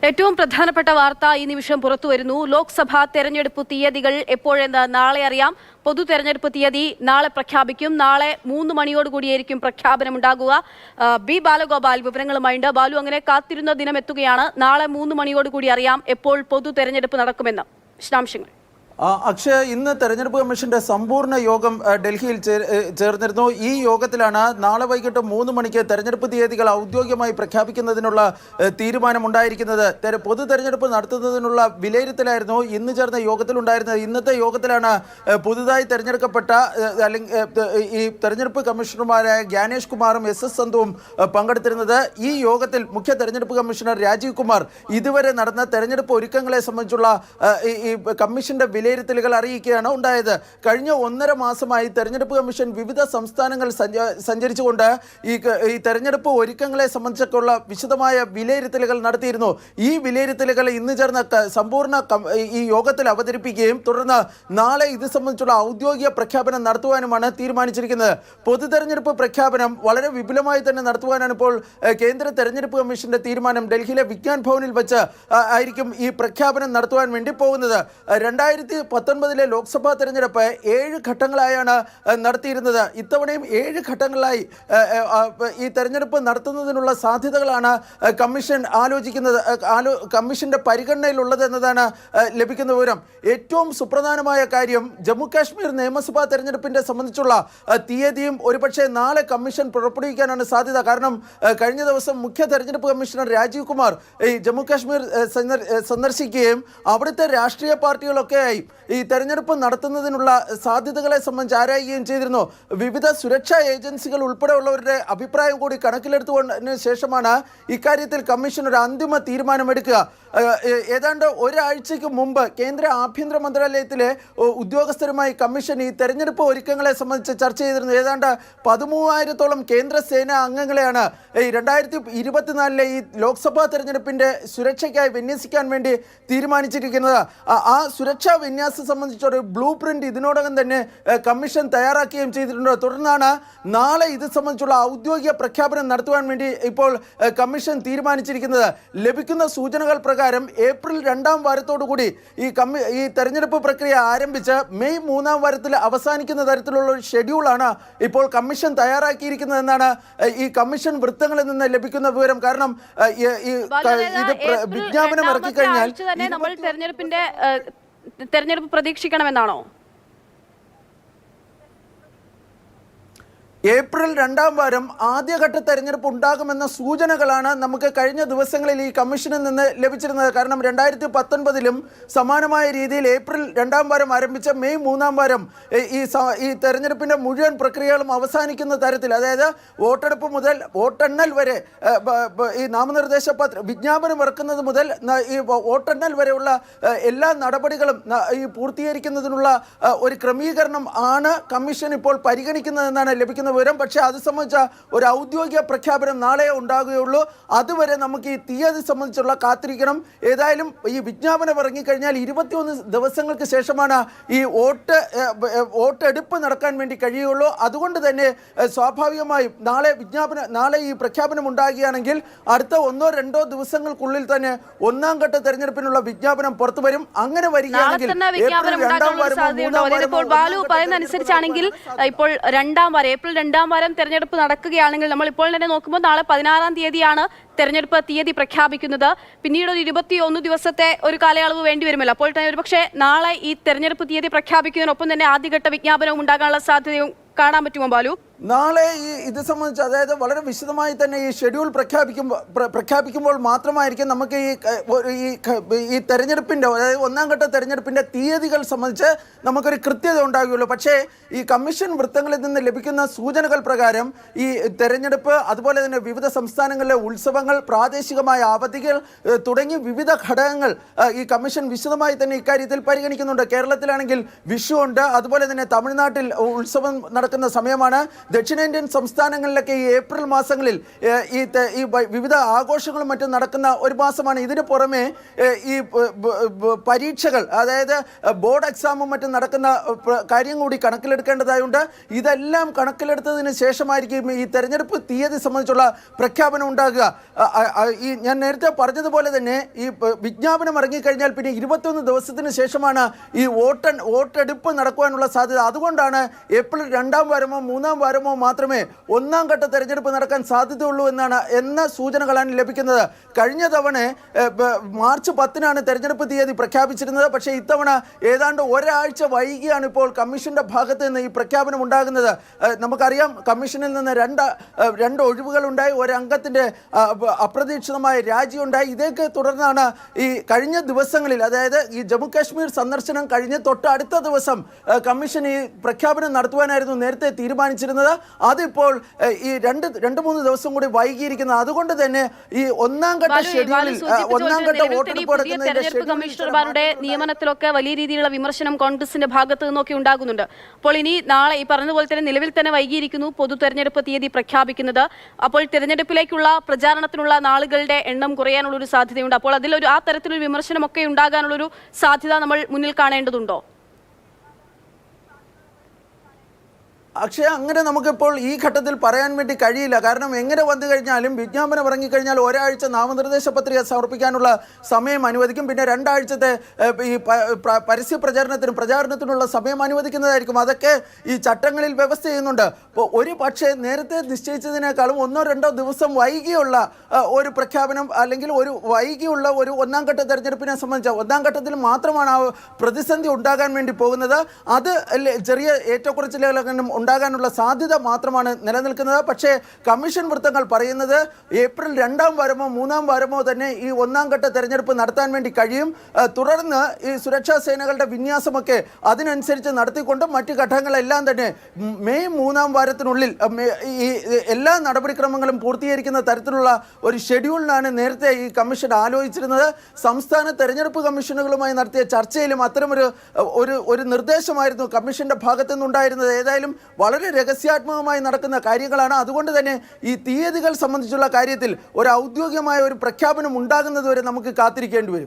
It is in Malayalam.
ഏറ്റവും പ്രധാനപ്പെട്ട വാർത്ത ഈ നിമിഷം പുറത്തുവരുന്നു. ലോക്സഭാ തെരഞ്ഞെടുപ്പ് തീയതികൾ എപ്പോഴെന്ന് നാളെ അറിയാം. പൊതു തെരഞ്ഞെടുപ്പ് തീയതി നാളെ പ്രഖ്യാപിക്കും. നാളെ 3 മണിയോടുകൂടിയായിരിക്കും പ്രഖ്യാപനമുണ്ടാകുക. ബി ബാലഗോപാൽ വിവരങ്ങളുമായുണ്ട്. ബാലു, അങ്ങനെ കാത്തിരുന്ന ദിനം എത്തുകയാണ്. നാളെ 3 മണിയോടുകൂടി അറിയാം എപ്പോൾ പൊതു തെരഞ്ഞെടുപ്പ് നടക്കുമെന്ന്. വിശദാംശങ്ങൾ. അക്ഷയ, ഇന്ന് തെരഞ്ഞെടുപ്പ് കമ്മീഷന്റെ സമ്പൂർണ്ണ യോഗം ഡൽഹിയിൽ ചേർന്നിരുന്നു. ഈ യോഗത്തിലാണ് നാളെ വൈകിട്ട് 3 മണിക്ക് തെരഞ്ഞെടുപ്പ് തീയതികൾ ഔദ്യോഗികമായി പ്രഖ്യാപിക്കുന്നതിനുള്ള തീരുമാനമുണ്ടായിരിക്കുന്നത്. പൊതു തെരഞ്ഞെടുപ്പ് നടത്തുന്നതിനുള്ള വിലയിരുത്തലായിരുന്നു ഇന്ന് ചേർന്ന യോഗത്തിലുണ്ടായിരുന്നത്. ഇന്നത്തെ യോഗത്തിലാണ് പുതുതായി തെരഞ്ഞെടുക്കപ്പെട്ട ഈ തെരഞ്ഞെടുപ്പ് കമ്മീഷണർമാരായ ജ്ഞാനേഷ് കുമാറും SS സന്ധുവും പങ്കെടുത്തിരുന്നത്. ഈ യോഗത്തിൽ മുഖ്യ തെരഞ്ഞെടുപ്പ് കമ്മീഷണർ രാജീവ് കുമാർ ഇതുവരെ നടന്ന തെരഞ്ഞെടുപ്പ് ഒരുക്കങ്ങളെ സംബന്ധിച്ചുള്ള ഈ കമ്മീഷന്റെ വിലയിരുത്തലുകൾ അറിയിക്കുകയാണ് ഉണ്ടായത്. കഴിഞ്ഞ 1.5 മാസമായി തെരഞ്ഞെടുപ്പ് കമ്മീഷൻ വിവിധ സംസ്ഥാനങ്ങൾ സഞ്ചരിച്ചുകൊണ്ട് ഈ തെരഞ്ഞെടുപ്പ് ഒരുക്കങ്ങളെ സംബന്ധിച്ചൊക്കെയുള്ള വിശദമായ വിലയിരുത്തലുകൾ നടത്തിയിരുന്നു. ഈ വിലയിരുത്തലുകൾ ഇന്ന് ചേർന്ന സമ്പൂർണ്ണ ഈ യോഗത്തിൽ അവതരിപ്പിക്കുകയും തുടർന്ന് നാളെ ഇത് സംബന്ധിച്ചുള്ള ഔദ്യോഗിക പ്രഖ്യാപനം നടത്തുവാനുമാണ് തീരുമാനിച്ചിരിക്കുന്നത്. പൊതു തെരഞ്ഞെടുപ്പ് പ്രഖ്യാപനം വളരെ വിപുലമായി തന്നെ നടത്തുവാനാണ് ഇപ്പോൾ കേന്ദ്ര തെരഞ്ഞെടുപ്പ് കമ്മീഷന്റെ തീരുമാനം. ഡൽഹിയിലെ വിജ്ഞാൻ ഭവനിൽ വെച്ച് ആയിരിക്കും ഈ പ്രഖ്യാപനം നടത്തുവാൻ വേണ്ടി പോകുന്നത്. 2019 ലോക്സഭാ തെരഞ്ഞെടുപ്പ് 7 ഘട്ടങ്ങളായാണ് നടത്തിയിരുന്നത്. ഇത്തവണയും 7 ഘട്ടങ്ങളായി ഈ തെരഞ്ഞെടുപ്പ് നടത്തുന്നതിനുള്ള സാധ്യതകളാണ് കമ്മീഷൻ ആലോചിക്കുന്നത്, കമ്മീഷന്റെ പരിഗണനയിലുള്ളത് എന്നതാണ് ലഭിക്കുന്ന വിവരം. ഏറ്റവും സുപ്രധാനമായ കാര്യം ജമ്മു കാശ്മീർ നിയമസഭാ തെരഞ്ഞെടുപ്പിന്റെ സംബന്ധിച്ചുള്ള തീയതിയും ഒരുപക്ഷെ നാളെ കമ്മീഷൻ പുറപ്പെടുവിക്കാനാണ് സാധ്യത. കാരണം കഴിഞ്ഞ ദിവസം മുഖ്യ തെരഞ്ഞെടുപ്പ് കമ്മീഷണർ രാജീവ് കുമാർ ഈ ജമ്മു കാശ്മീർ സന്ദർശിക്കുകയും അവിടുത്തെ രാഷ്ട്രീയ പാർട്ടികളൊക്കെയായി ഈ തെരഞ്ഞെടുപ്പ് നടത്തുന്നതിനുള്ള സാധ്യതകളെ സംബന്ധിച്ച് ആരായുകയും ചെയ്തിരുന്നു. വിവിധ സുരക്ഷാ ഏജൻസികൾ ഉൾപ്പെടെയുള്ളവരുടെ അഭിപ്രായം കൂടി കണക്കിലെടുത്തുകൊണ്ടതിന് ശേഷമാണ് ഇക്കാര്യത്തിൽ കമ്മീഷൻ ഒരു അന്തിമ തീരുമാനമെടുക്കുക. ഏതാണ്ട് ഒരാഴ്ചയ്ക്ക് മുമ്പ് കേന്ദ്ര ആഭ്യന്തര മന്ത്രാലയത്തിലെ ഉദ്യോഗസ്ഥരുമായി കമ്മീഷൻ ഈ തെരഞ്ഞെടുപ്പ് ഒരുക്കങ്ങളെ സംബന്ധിച്ച് ചർച്ച ചെയ്തിരുന്നു. ഏതാണ്ട് 13,000-ഓളം കേന്ദ്ര സേനാ അംഗങ്ങളെയാണ് 2024 ഈ ലോക്സഭാ തെരഞ്ഞെടുപ്പിന്റെ സുരക്ഷയ്ക്കായി വിന്യസിക്കാൻ വേണ്ടി തീരുമാനിച്ചിരിക്കുന്നത്. ആ സുരക്ഷാ വിന്യാസം സംബന്ധിച്ചൊരു ബ്ലൂ പ്രിന്റ് ഇതിനോടകം തന്നെ കമ്മീഷൻ തയ്യാറാക്കുകയും ചെയ്തിട്ടുണ്ട്. തുടർന്നാണ് നാളെ ഇത് സംബന്ധിച്ചുള്ള ഔദ്യോഗിക പ്രഖ്യാപനം നടത്തുവാൻ വേണ്ടി ഇപ്പോൾ കമ്മീഷൻ തീരുമാനിച്ചിരിക്കുന്നത്. ലഭിക്കുന്ന സൂചനകൾ പ്രകാരം ഏപ്രിൽ 2-ാം വാരത്തോടുകൂടി ഈ തെരഞ്ഞെടുപ്പ് പ്രക്രിയ ആരംഭിച്ച് മെയ് 3-ാം വാരത്തിൽ അവസാനിക്കുന്ന തരത്തിലുള്ള ഒരു ഷെഡ്യൂളാണ് ഇപ്പോൾ കമ്മീഷൻ തയ്യാറാക്കിയിരിക്കുന്നതെന്നാണ് ഈ കമ്മീഷൻ വൃത്തങ്ങളിൽ നിന്ന് ലഭിക്കുന്ന വിവരം. കാരണം ഇത് വിജ്ഞാപനം ഇറക്കി കഴിഞ്ഞാൽ തെരഞ്ഞെടുപ്പ് പ്രതീക്ഷിക്കണമെന്നാണോ? ഏപ്രിൽ 2-ാം വാരം ആദ്യഘട്ട തെരഞ്ഞെടുപ്പ് ഉണ്ടാകുമെന്ന സൂചനകളാണ് നമുക്ക് കഴിഞ്ഞ ദിവസങ്ങളിൽ ഈ കമ്മീഷനിൽ നിന്ന് ലഭിച്ചിരുന്നത്. കാരണം 2019-ലും സമാനമായ രീതിയിൽ ഏപ്രിൽ 2-ാം വാരം ആരംഭിച്ച മെയ് 3-ാം വാരം ഈ തെരഞ്ഞെടുപ്പിൻ്റെ മുഴുവൻ പ്രക്രിയകളും അവസാനിക്കുന്ന തരത്തിൽ, അതായത് വോട്ടെടുപ്പ് മുതൽ വോട്ടെണ്ണൽ വരെ, ഈ നാമനിർദ്ദേശ വിജ്ഞാപനം ഇറക്കുന്നത് മുതൽ ഈ വോട്ടെണ്ണൽ വരെയുള്ള എല്ലാ നടപടികളും ഈ പൂർത്തീകരിക്കുന്നതിനുള്ള ഒരു ക്രമീകരണം ആണ് കമ്മീഷൻ ഇപ്പോൾ പരിഗണിക്കുന്നതെന്നാണ് ലഭിക്കുന്നത് വിവരം. പക്ഷേ അത് സംബന്ധിച്ച ഒരു ഔദ്യോഗിക പ്രഖ്യാപനം നാളെ ഉണ്ടാകുകയുള്ളൂ. അതുവരെ നമുക്ക് ഈ തീയതി സംബന്ധിച്ചുള്ള കാത്തിരിക്കണം. ഏതായാലും ഈ വിജ്ഞാപനം ഇറങ്ങിക്കഴിഞ്ഞാൽ 21 ദിവസങ്ങൾക്ക് ശേഷമാണ് ഈ വോട്ടെടുപ്പ് നടക്കാൻ വേണ്ടി കഴിയുള്ളൂ. അതുകൊണ്ട് തന്നെ സ്വാഭാവികമായും നാളെ ഈ പ്രഖ്യാപനം ഉണ്ടാകുകയാണെങ്കിൽ അടുത്ത 1-2 ദിവസങ്ങൾക്കുള്ളിൽ തന്നെ 1-ാം ഘട്ട തെരഞ്ഞെടുപ്പിനുള്ള വിജ്ഞാപനം പുറത്തു വരും. അങ്ങനെ വരികയാണെങ്കിൽ ഇപ്പോൾ 2-ാം വാരം ഏപ്രിൽ 2-ാം വാരം തെരഞ്ഞെടുപ്പ് നടക്കുകയാണെങ്കിൽ നമ്മൾ ഇപ്പോൾ തന്നെ നോക്കുമ്പോൾ നാളെ 16-ാം തീയതിയാണ് തെരഞ്ഞെടുപ്പ് തീയതി പ്രഖ്യാപിക്കുന്നത്. പിന്നീട് ഒരു 21 ദിവസത്തെ ഒരു കാലയളവ് വേണ്ടി വരുമല്ലോ. അപ്പോൾ തന്നെ ഒരുപക്ഷെ നാളെ ഈ തെരഞ്ഞെടുപ്പ് തീയതി പ്രഖ്യാപിക്കുന്നതിനൊപ്പം തന്നെ ആദ്യഘട്ട വിജ്ഞാപനവും ഉണ്ടാകാനുള്ള സാധ്യതയും കാണാൻ പറ്റുമോ ബാലു? നാളെ ഇത് സംബന്ധിച്ച്, അതായത് വളരെ വിശദമായി തന്നെ ഈ ഷെഡ്യൂൾ പ്രഖ്യാപിക്കുമ്പോൾ മാത്രമായിരിക്കും നമുക്ക് ഈ തെരഞ്ഞെടുപ്പിൻ്റെ, അതായത് 1-ാം ഘട്ട തെരഞ്ഞെടുപ്പിൻ്റെ തീയതികൾ സംബന്ധിച്ച് നമുക്കൊരു കൃത്യത ഉണ്ടാകുകയുള്ളൂ. പക്ഷേ ഈ കമ്മീഷൻ വൃത്തങ്ങളിൽ നിന്ന് ലഭിക്കുന്ന സൂചനകൾ പ്രകാരം ഈ തെരഞ്ഞെടുപ്പ്, അതുപോലെ തന്നെ വിവിധ സംസ്ഥാനങ്ങളിലെ ഉത്സവങ്ങൾ, പ്രാദേശികമായ അവധികൾ തുടങ്ങി വിവിധ ഘടകങ്ങൾ ഈ കമ്മീഷൻ വിശദമായി തന്നെ ഇക്കാര്യത്തിൽ പരിഗണിക്കുന്നുണ്ട്. കേരളത്തിലാണെങ്കിൽ വിഷു ഉണ്ട്, അതുപോലെ തന്നെ തമിഴ്നാട്ടിൽ ഉത്സവം നടക്കുന്ന സമയമാണ്. ദക്ഷിണേന്ത്യൻ സംസ്ഥാനങ്ങളിലൊക്കെ ഈ ഏപ്രിൽ മാസങ്ങളിൽ ഈ വിവിധ ആഘോഷങ്ങളും മറ്റും നടക്കുന്ന ഒരു മാസമാണ്. ഇതിന് പുറമെ ഈ പരീക്ഷകൾ, അതായത് ബോർഡ് എക്സാമും മറ്റും നടക്കുന്ന കാര്യം കൂടി കണക്കിലെടുക്കേണ്ടതായുണ്ട്. ഇതെല്ലാം കണക്കിലെടുത്തതിന് ശേഷമായിരിക്കും ഈ തെരഞ്ഞെടുപ്പ് തീയതി സംബന്ധിച്ചുള്ള പ്രഖ്യാപനം ഉണ്ടാകുക. ഈ ഞാൻ നേരത്തെ പറഞ്ഞതുപോലെ തന്നെ ഈ വിജ്ഞാപനം ഇറങ്ങിക്കഴിഞ്ഞാൽ പിന്നെ 21 ദിവസത്തിന് ശേഷമാണ് ഈ വോട്ടെടുപ്പ് നടക്കുവാനുള്ള സാധ്യത. അതുകൊണ്ടാണ് ഏപ്രിൽ 2-ാം വാരമോ 3-ാം വാരമോ മാത്രമേ 1-ാം ഘട്ട തെരഞ്ഞെടുപ്പ് നടക്കാൻ സാധ്യതയുള്ളൂ എന്ന സൂചനകളാണ് ലഭിക്കുന്നത്. കഴിഞ്ഞ തവണ മാർച്ച് 10-നാണ് തെരഞ്ഞെടുപ്പ് തീയതി പ്രഖ്യാപിച്ചിരുന്നത്. പക്ഷേ ഇത്തവണ ഏതാണ്ട് ഒരാഴ്ച വൈകിയാണ് ഇപ്പോൾ കമ്മീഷന്റെ ഭാഗത്ത് നിന്ന് ഈ പ്രഖ്യാപനം ഉണ്ടാകുന്നത്. നമുക്കറിയാം, കമ്മീഷനിൽ നിന്ന് രണ്ട് ഒഴിവുകൾ ഉണ്ടായി, ഒരംഗത്തിന്റെ അപ്രതീക്ഷിതമായ രാജിയുണ്ടായി. ഇതൊക്കെ തുടർന്നാണ് ഈ കഴിഞ്ഞ ദിവസങ്ങളിൽ, അതായത് ഈ ജമ്മു കാശ്മീർ സന്ദർശനം കഴിഞ്ഞ് തൊട്ടടുത്ത ദിവസം കമ്മീഷൻ ഈ പ്രഖ്യാപനം നടത്തുവാനായിരുന്നു നേരത്തെ തീരുമാനിച്ചിരുന്നത്. അതിപ്പോൾ ഈ 2-3 ദിവസം കൂടി വൈകിയിരിക്കുന്നത്. അതുകൊണ്ട് തന്നെ ഈ 1-ാം ഘട്ട ഷെഡ്യൂളിൽ 1-ാം ഘട്ട വോട്ടെടുപ്പ് തെരഞ്ഞെടുപ്പ് കമ്മീഷണർമാരുടെ നിയമനത്തിലൊക്കെ വലിയ രീതിയിലുള്ള വിമർശനം കോൺഗ്രസിന്റെ ഭാഗത്ത് നിന്നൊക്കെ ഉണ്ടാകുന്നുണ്ട്. അപ്പോൾ ഇനി നാളെ ഈ പറഞ്ഞതുപോലെ തന്നെ നിലവിൽ തന്നെ വൈകിയിരിക്കുന്നു പൊതു തെരഞ്ഞെടുപ്പ് തീയതി പ്രഖ്യാപിക്കുന്നത്. അപ്പോൾ തെരഞ്ഞെടുപ്പിലേക്കുള്ള പ്രചാരണത്തിനുള്ള നാളുകളുടെ എണ്ണം കുറയാനുള്ള ഒരു സാധ്യതയുണ്ട്. അപ്പോൾ ആ തരത്തിലൊരു വിമർശനമൊക്കെ ഉണ്ടാകാനുള്ളൊരു സാധ്യത നമ്മൾ മുന്നിൽ കാണേണ്ടതുണ്ടോ? പക്ഷേ അങ്ങനെ നമുക്കിപ്പോൾ ഈ ഘട്ടത്തിൽ പറയാൻ വേണ്ടി കഴിയില്ല. കാരണം എങ്ങനെ വന്നു കഴിഞ്ഞാലും വിജ്ഞാപനം ഇറങ്ങിക്കഴിഞ്ഞാൽ ഒരാഴ്ച നാമനിർദ്ദേശ പത്രിക സമർപ്പിക്കാനുള്ള സമയം അനുവദിക്കും. പിന്നെ 2 ആഴ്ചത്തെ ഈ പരസ്യ പ്രചാരണത്തിനുള്ള സമയം അനുവദിക്കുന്നതായിരിക്കും. അതൊക്കെ ഈ ചട്ടങ്ങളിൽ വ്യവസ്ഥ ചെയ്യുന്നുണ്ട്. അപ്പോൾ ഒരു പക്ഷേ നേരത്തെ നിശ്ചയിച്ചതിനേക്കാളും 1-2 ദിവസം വൈകിയുള്ള ഒരു പ്രഖ്യാപനം, അല്ലെങ്കിൽ വൈകിയുള്ള ഒരു 1-ാം ഘട്ട തെരഞ്ഞെടുപ്പിനെ സംബന്ധിച്ച് 1-ാം ഘട്ടത്തിൽ മാത്രമാണ് ആ പ്രതിസന്ധി ഉണ്ടാകാൻ വേണ്ടി പോകുന്നത്. അത് ചെറിയ ഏറ്റക്കുറച്ചിലുകളൊക്കെ ഉണ്ടാകാനുള്ള സാധ്യത മാത്രമാണ് നിലനിൽക്കുന്നത്. പക്ഷേ കമ്മീഷൻ വൃത്തങ്ങൾ പറയുന്നത് ഏപ്രിൽ 2-ാം വാരമോ 3-ാം വാരമോ തന്നെ ഈ 1-ാം ഘട്ട തെരഞ്ഞെടുപ്പ് നടത്താൻ വേണ്ടി കഴിയും. തുടർന്ന് ഈ സുരക്ഷാ സേനകളുടെ വിന്യാസമൊക്കെ അതിനനുസരിച്ച് നടത്തിക്കൊണ്ട് മറ്റ് ഘട്ടങ്ങളെല്ലാം തന്നെ മെയ് 3-ാം വാരത്തിനുള്ളിൽ ഈ എല്ലാ നടപടിക്രമങ്ങളും പൂർത്തീകരിക്കുന്ന തരത്തിലുള്ള ഒരു ഷെഡ്യൂളിനാണ് നേരത്തെ ഈ കമ്മീഷൻ ആലോചിച്ചിരുന്നത്. സംസ്ഥാന തെരഞ്ഞെടുപ്പ് കമ്മീഷനുകളുമായി നടത്തിയ ചർച്ചയിലും അത്തരമൊരു നിർദ്ദേശമായിരുന്നു കമ്മീഷന്റെ ഭാഗത്തു നിന്നുണ്ടായിരുന്നത്. ഏതായാലും വളരെ രഹസ്യാത്മകമായി നടക്കുന്ന കാര്യങ്ങളാണ്. അതുകൊണ്ട് തന്നെ ഈ തീയതികൾ സംബന്ധിച്ചുള്ള കാര്യത്തിൽ ഒരു ഔദ്യോഗികമായ ഒരു പ്രഖ്യാപനം ഉണ്ടാകുന്നതുവരെ നമുക്ക് കാത്തിരിക്കേണ്ടി വരും.